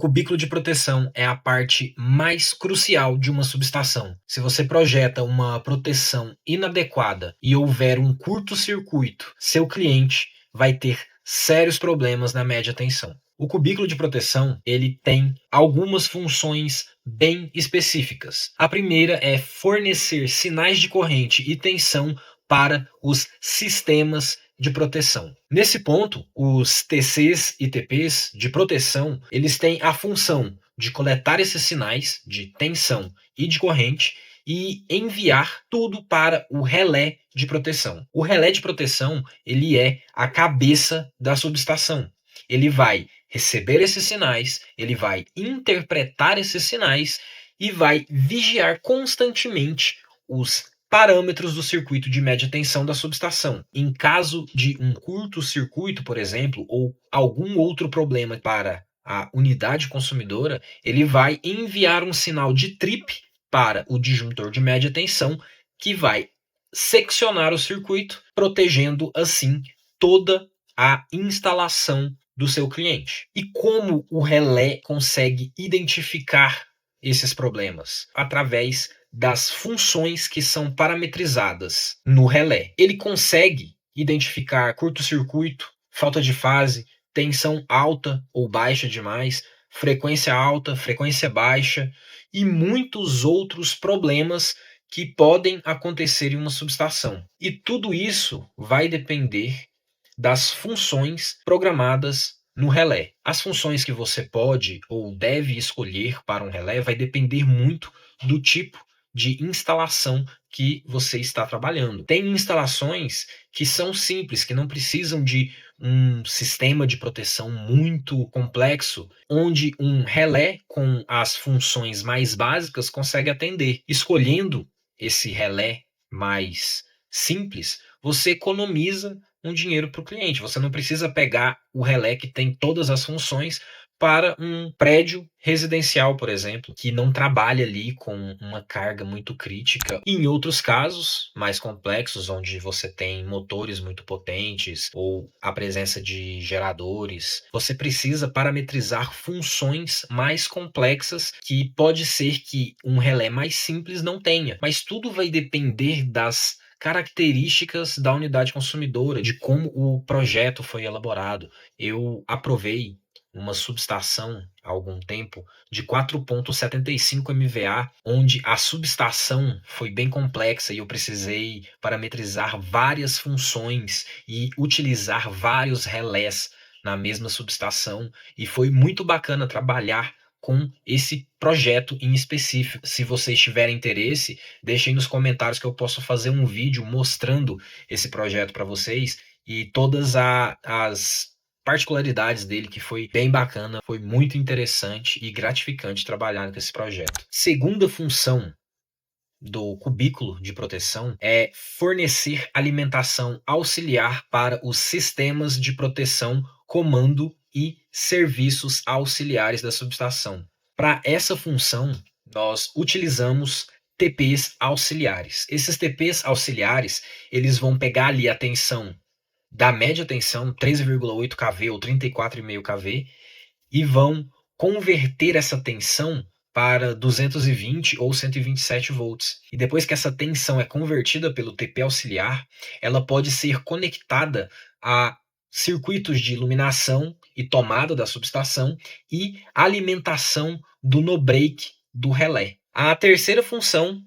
cubículo de proteção é a parte mais crucial de uma subestação. Se você projeta uma proteção inadequada e houver um curto-circuito, seu cliente vai ter sérios problemas na média tensão. O cubículo de proteção, ele tem algumas funções bem específicas. A primeira é fornecer sinais de corrente e tensão para os sistemas de proteção. Nesse ponto, os TCs e TPs de proteção, eles têm a função de coletar esses sinais de tensão e de corrente e enviar tudo para o relé de proteção. O relé de proteção, ele é a cabeça da subestação. Ele vai receber esses sinais, ele vai interpretar esses sinais e vai vigiar constantemente os parâmetros do circuito de média tensão da subestação. Em caso de um curto-circuito, por exemplo, ou algum outro problema para a unidade consumidora, ele vai enviar um sinal de trip para o disjuntor de média tensão, que vai seccionar o circuito, protegendo assim toda a instalação do seu cliente. E como o relé consegue identificar esses problemas? Através das funções que são parametrizadas no relé. Ele consegue identificar curto-circuito, falta de fase, tensão alta ou baixa demais, frequência alta, frequência baixa e muitos outros problemas que podem acontecer em uma subestação. E tudo isso vai depender das funções programadas no relé. As funções que você pode ou deve escolher para um relé vai depender muito do tipo de instalação que você está trabalhando. Tem instalações que são simples, que não precisam de um sistema de proteção muito complexo, onde um relé com as funções mais básicas consegue atender. Escolhendo esse relé mais simples, você economiza um dinheiro para o cliente. Você não precisa pegar o relé que tem todas as funções para um prédio residencial, por exemplo, que não trabalha ali com uma carga muito crítica. Em outros casos, mais complexos, onde você tem motores muito potentes ou a presença de geradores, você precisa parametrizar funções mais complexas que pode ser que um relé mais simples não tenha. Mas tudo vai depender das características da unidade consumidora, de como o projeto foi elaborado. Eu aprovei uma subestação há algum tempo de 4,75 MVA, onde a subestação foi bem complexa e eu precisei parametrizar várias funções e utilizar vários relés na mesma subestação, e foi muito bacana trabalhar com esse projeto em específico. Se vocês tiverem interesse, deixem nos comentários que eu posso fazer um vídeo mostrando esse projeto para vocês e todas as particularidades dele, que foi bem bacana, foi muito interessante e gratificante trabalhar com esse projeto. Segunda função do cubículo de proteção é fornecer alimentação auxiliar para os sistemas de proteção, comando e serviços auxiliares da subestação. Para essa função, nós utilizamos TPs auxiliares. Esses TPs auxiliares, eles vão pegar ali a tensão da média tensão, 13,8 kV ou 34,5 kV, e vão converter essa tensão para 220 ou 127 volts. E depois que essa tensão é convertida pelo TP auxiliar, ela pode ser conectada a circuitos de iluminação e tomada da subestação e alimentação do no-break do relé. A terceira função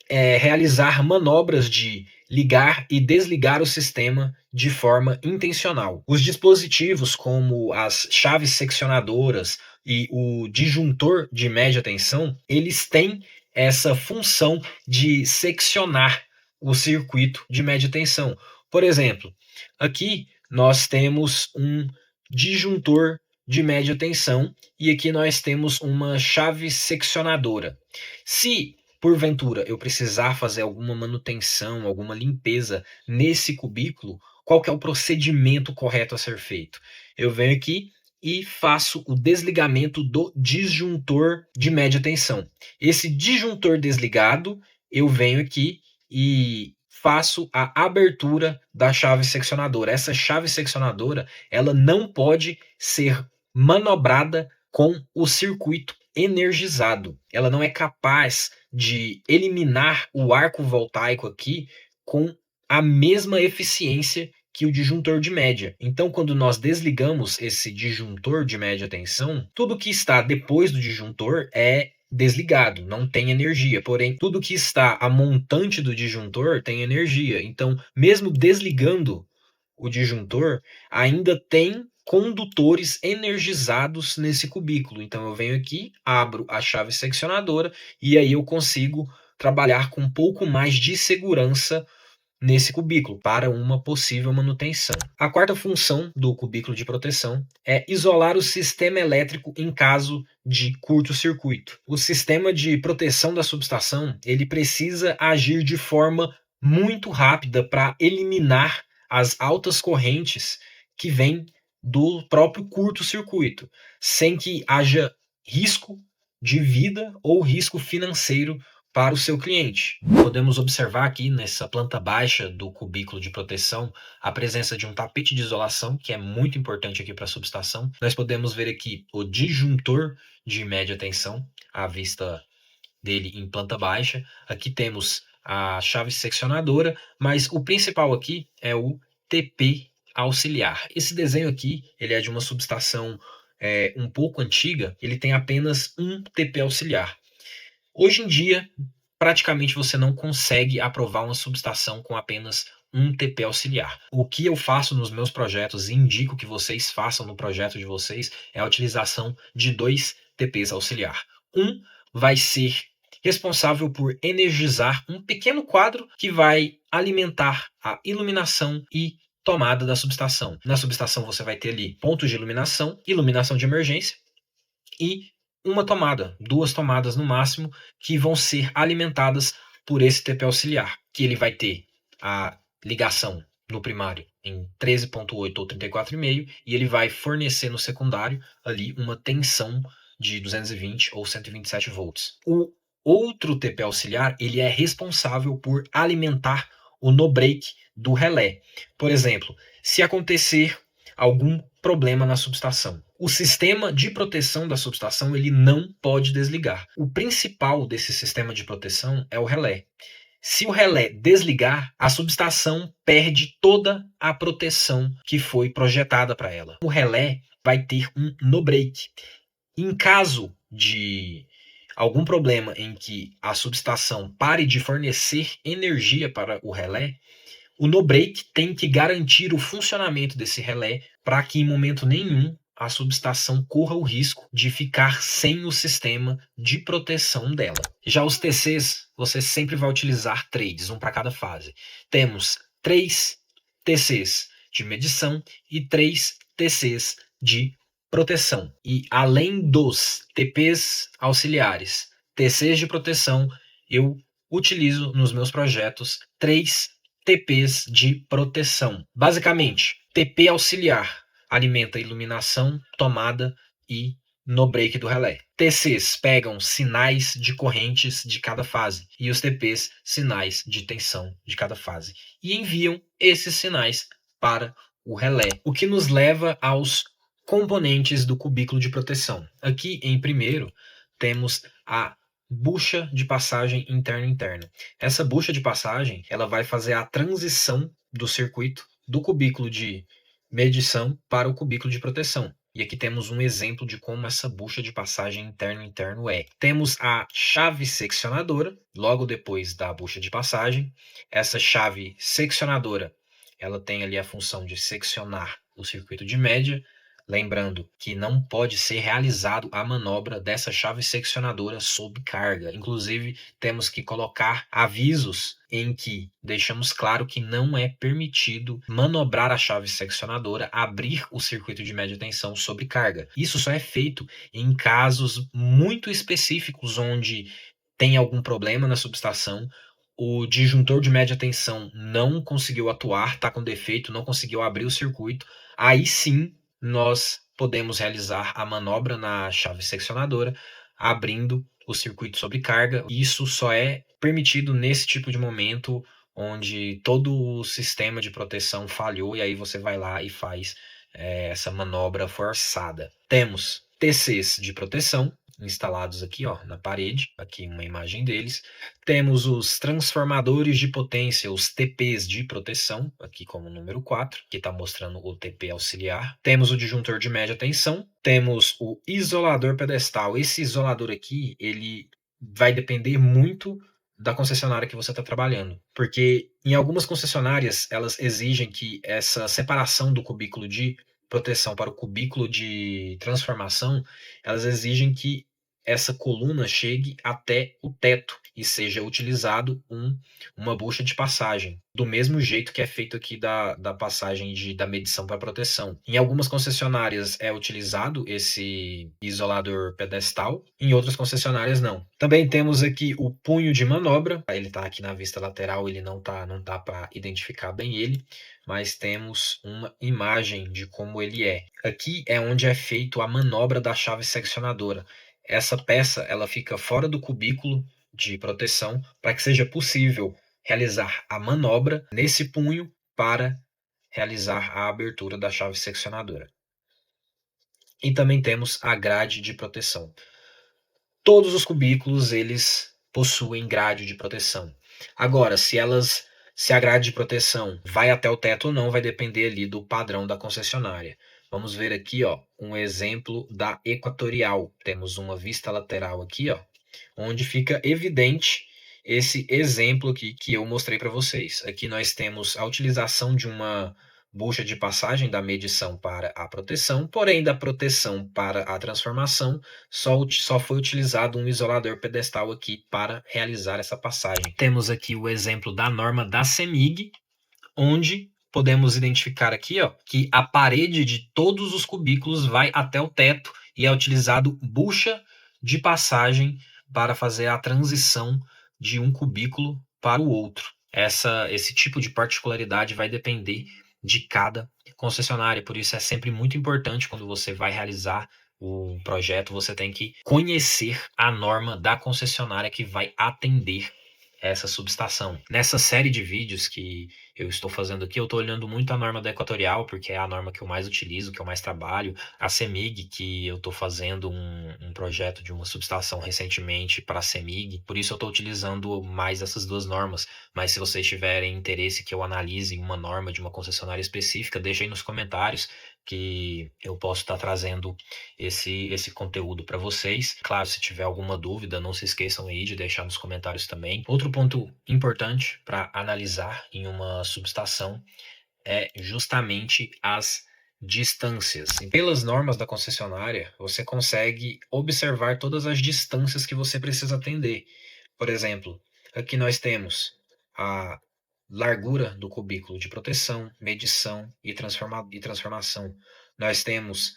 é realizar manobras de ligar e desligar o sistema de forma intencional. Os dispositivos, como as chaves seccionadoras e o disjuntor de média tensão, eles têm essa função de seccionar o circuito de média tensão. Por exemplo, aqui nós temos um disjuntor de média tensão e aqui nós temos uma chave seccionadora. Se porventura eu precisar fazer alguma manutenção, alguma limpeza nesse cubículo, qual que é o procedimento correto a ser feito? Eu venho aqui e faço o desligamento do disjuntor de média tensão. Esse disjuntor desligado, eu venho aqui e faço a abertura da chave seccionadora. Essa chave seccionadora, ela não pode ser manobrada com o circuito energizado. Ela não é capaz de eliminar o arco voltaico aqui com a mesma eficiência que o disjuntor de média. Então, quando nós desligamos esse disjuntor de média tensão, tudo que está depois do disjuntor é desligado, não tem energia. Porém, tudo que está a montante do disjuntor tem energia. Então, mesmo desligando o disjuntor, ainda tem condutores energizados nesse cubículo. Então, eu venho aqui, abro a chave seccionadora e aí eu consigo trabalhar com um pouco mais de segurança nesse cubículo para uma possível manutenção. A quarta função do cubículo de proteção é isolar o sistema elétrico em caso de curto-circuito. O sistema de proteção da subestação, ele precisa agir de forma muito rápida para eliminar as altas correntes que vêm do próprio curto-circuito, sem que haja risco de vida ou risco financeiro para o seu cliente. Podemos observar aqui nessa planta baixa do cubículo de proteção a presença de um tapete de isolação, que é muito importante aqui para a subestação. Nós podemos ver aqui o disjuntor de média tensão, à vista dele em planta baixa. Aqui temos a chave seccionadora, mas o principal aqui é o TP auxiliar. Esse desenho aqui, ele é de uma subestação um pouco antiga, ele tem apenas um TP auxiliar. Hoje em dia, praticamente você não consegue aprovar uma subestação com apenas um TP auxiliar. O que eu faço nos meus projetos e indico que vocês façam no projeto de vocês é a utilização de dois TPs auxiliar. Um vai ser responsável por energizar um pequeno quadro que vai alimentar a iluminação e tomada da subestação. Na subestação você vai ter ali pontos de iluminação, iluminação de emergência e uma tomada, duas tomadas no máximo, que vão ser alimentadas por esse TP auxiliar, que ele vai ter a ligação no primário em 13.8 ou 34,5 e ele vai fornecer no secundário ali uma tensão de 220 ou 127 volts. O outro TP auxiliar, ele é responsável por alimentar o no-break do relé. Por exemplo, se acontecer algum problema na subestação, o sistema de proteção da subestação ele não pode desligar. O principal desse sistema de proteção é o relé. Se o relé desligar, a subestação perde toda a proteção que foi projetada para ela. O relé vai ter um no-break. Em caso de algum problema em que a subestação pare de fornecer energia para o relé, o no-break tem que garantir o funcionamento desse relé para que em momento nenhum a subestação corra o risco de ficar sem o sistema de proteção dela. Já os TCs, você sempre vai utilizar trades, um para cada fase. Temos 3 TCs de medição e 3 TCs de proteção. E além dos TPs auxiliares, TCs de proteção, eu utilizo nos meus projetos 3 TPs de proteção. Basicamente, TP auxiliar alimenta iluminação, tomada e no break do relé. TCs pegam sinais de correntes de cada fase e os TPs sinais de tensão de cada fase e enviam esses sinais para o relé, o que nos leva aos componentes do cubículo de proteção. Aqui em primeiro temos a bucha de passagem interna-interna. Essa bucha de passagem ela vai fazer a transição do circuito do cubículo de medição para o cubículo de proteção. E aqui temos um exemplo de como essa bucha de passagem interno-interno é. Temos a chave seccionadora, logo depois da bucha de passagem. Essa chave seccionadora, ela tem ali a função de seccionar o circuito de média, lembrando que não pode ser realizado a manobra dessa chave seccionadora sob carga. Inclusive, temos que colocar avisos em que deixamos claro que não é permitido manobrar a chave seccionadora, abrir o circuito de média tensão sob carga. Isso só é feito em casos muito específicos onde tem algum problema na subestação, o disjuntor de média tensão não conseguiu atuar, está com defeito, não conseguiu abrir o circuito, aí sim nós podemos realizar a manobra na chave seccionadora, abrindo o circuito sob carga. Isso só é permitido nesse tipo de momento onde todo o sistema de proteção falhou e aí você vai lá e faz essa manobra forçada. Temos TCs de proteção, instalados aqui, ó, na parede, aqui uma imagem deles. Temos os transformadores de potência, os TPs de proteção, aqui como número 4, que está mostrando o TP auxiliar. Temos o disjuntor de média tensão, temos o isolador pedestal. Esse isolador aqui, ele vai depender muito da concessionária que você está trabalhando, porque em algumas concessionárias elas exigem que essa separação do cubículo de proteção para o cubículo de transformação, elas exigem que essa coluna chegue até o teto e seja utilizado uma bucha de passagem, do mesmo jeito que é feito aqui da passagem da medição para proteção. Em algumas concessionárias é utilizado esse isolador pedestal, em outras concessionárias não. Também temos aqui o punho de manobra, ele está aqui na vista lateral, ele não dá para identificar bem ele, mas temos uma imagem de como ele é. Aqui é onde é feito a manobra da chave seccionadora. Essa peça ela fica fora do cubículo de proteção para que seja possível realizar a manobra nesse punho para realizar a abertura da chave seccionadora. E também temos a grade de proteção. Todos os cubículos eles possuem grade de proteção. Agora, se a grade de proteção vai até o teto ou não, vai depender ali do padrão da concessionária. Vamos ver aqui, ó, um exemplo da Equatorial. Temos uma vista lateral aqui, ó, onde fica evidente esse exemplo aqui que eu mostrei para vocês. Aqui nós temos a utilização de uma bucha de passagem da medição para a proteção, porém da proteção para a transformação só foi utilizado um isolador pedestal aqui para realizar essa passagem. Temos aqui o exemplo da norma da CEMIG, onde podemos identificar aqui, ó, que a parede de todos os cubículos vai até o teto e é utilizado bucha de passagem para fazer a transição de um cubículo para o outro. Esse tipo de particularidade vai depender de cada concessionária, por isso é sempre muito importante quando você vai realizar o projeto, você tem que conhecer a norma da concessionária que vai atender essa subestação. Nessa série de vídeos que eu estou fazendo aqui, eu estou olhando muito a norma da Equatorial, porque é a norma que eu mais utilizo, que eu mais trabalho. A CEMIG, que eu estou fazendo um projeto de uma subestação recentemente para a CEMIG, por isso eu estou utilizando mais essas duas normas. Mas se vocês tiverem interesse que eu analise uma norma de uma concessionária específica, deixa aí nos comentários que eu posso estar trazendo esse conteúdo para vocês. Claro, se tiver alguma dúvida, não se esqueçam aí de deixar nos comentários também. Outro ponto importante para analisar em uma subestação é justamente as distâncias. E pelas normas da concessionária, você consegue observar todas as distâncias que você precisa atender. Por exemplo, aqui nós temos a largura do cubículo de proteção, medição e transformação. Nós temos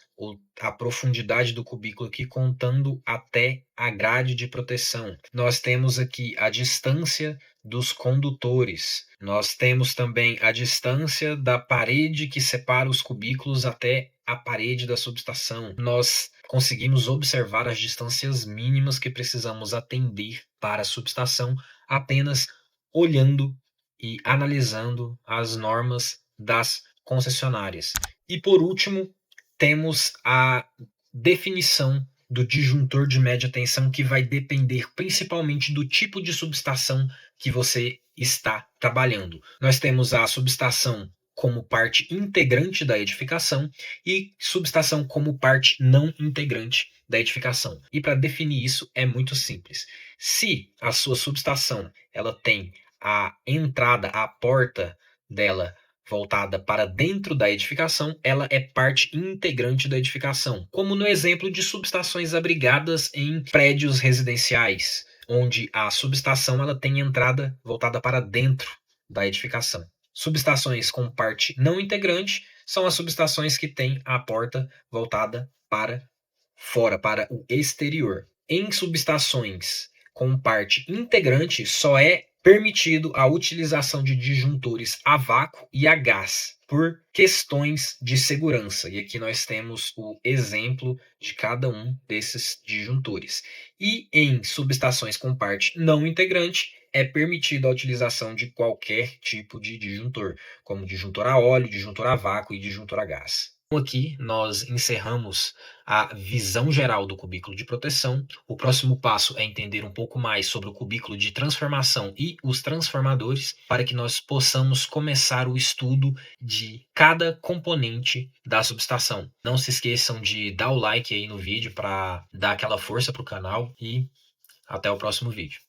a profundidade do cubículo aqui contando até a grade de proteção. Nós temos aqui a distância dos condutores. Nós temos também a distância da parede que separa os cubículos até a parede da subestação. Nós conseguimos observar as distâncias mínimas que precisamos atender para a subestação apenas olhando e analisando as normas das concessionárias. E por último, temos a definição do disjuntor de média tensão, que vai depender principalmente do tipo de subestação que você está trabalhando. Nós temos a subestação como parte integrante da edificação e subestação como parte não integrante da edificação. E para definir isso é muito simples. Se a sua subestação ela tem a entrada, a porta dela voltada para dentro da edificação, ela é parte integrante da edificação, como no exemplo de subestações abrigadas em prédios residenciais, onde a subestação ela tem entrada voltada para dentro da edificação. Subestações com parte não integrante são as subestações que têm a porta voltada para fora, para o exterior. Em subestações com parte integrante, só é permitido a utilização de disjuntores a vácuo e a gás por questões de segurança. E aqui nós temos o exemplo de cada um desses disjuntores. E em subestações com parte não integrante, é permitida a utilização de qualquer tipo de disjuntor, como disjuntor a óleo, disjuntor a vácuo e disjuntor a gás. Aqui nós encerramos a visão geral do cubículo de proteção. O próximo passo é entender um pouco mais sobre o cubículo de transformação e os transformadores, para que nós possamos começar o estudo de cada componente da subestação. Não se esqueçam de dar o like aí no vídeo para dar aquela força para o canal e até o próximo vídeo.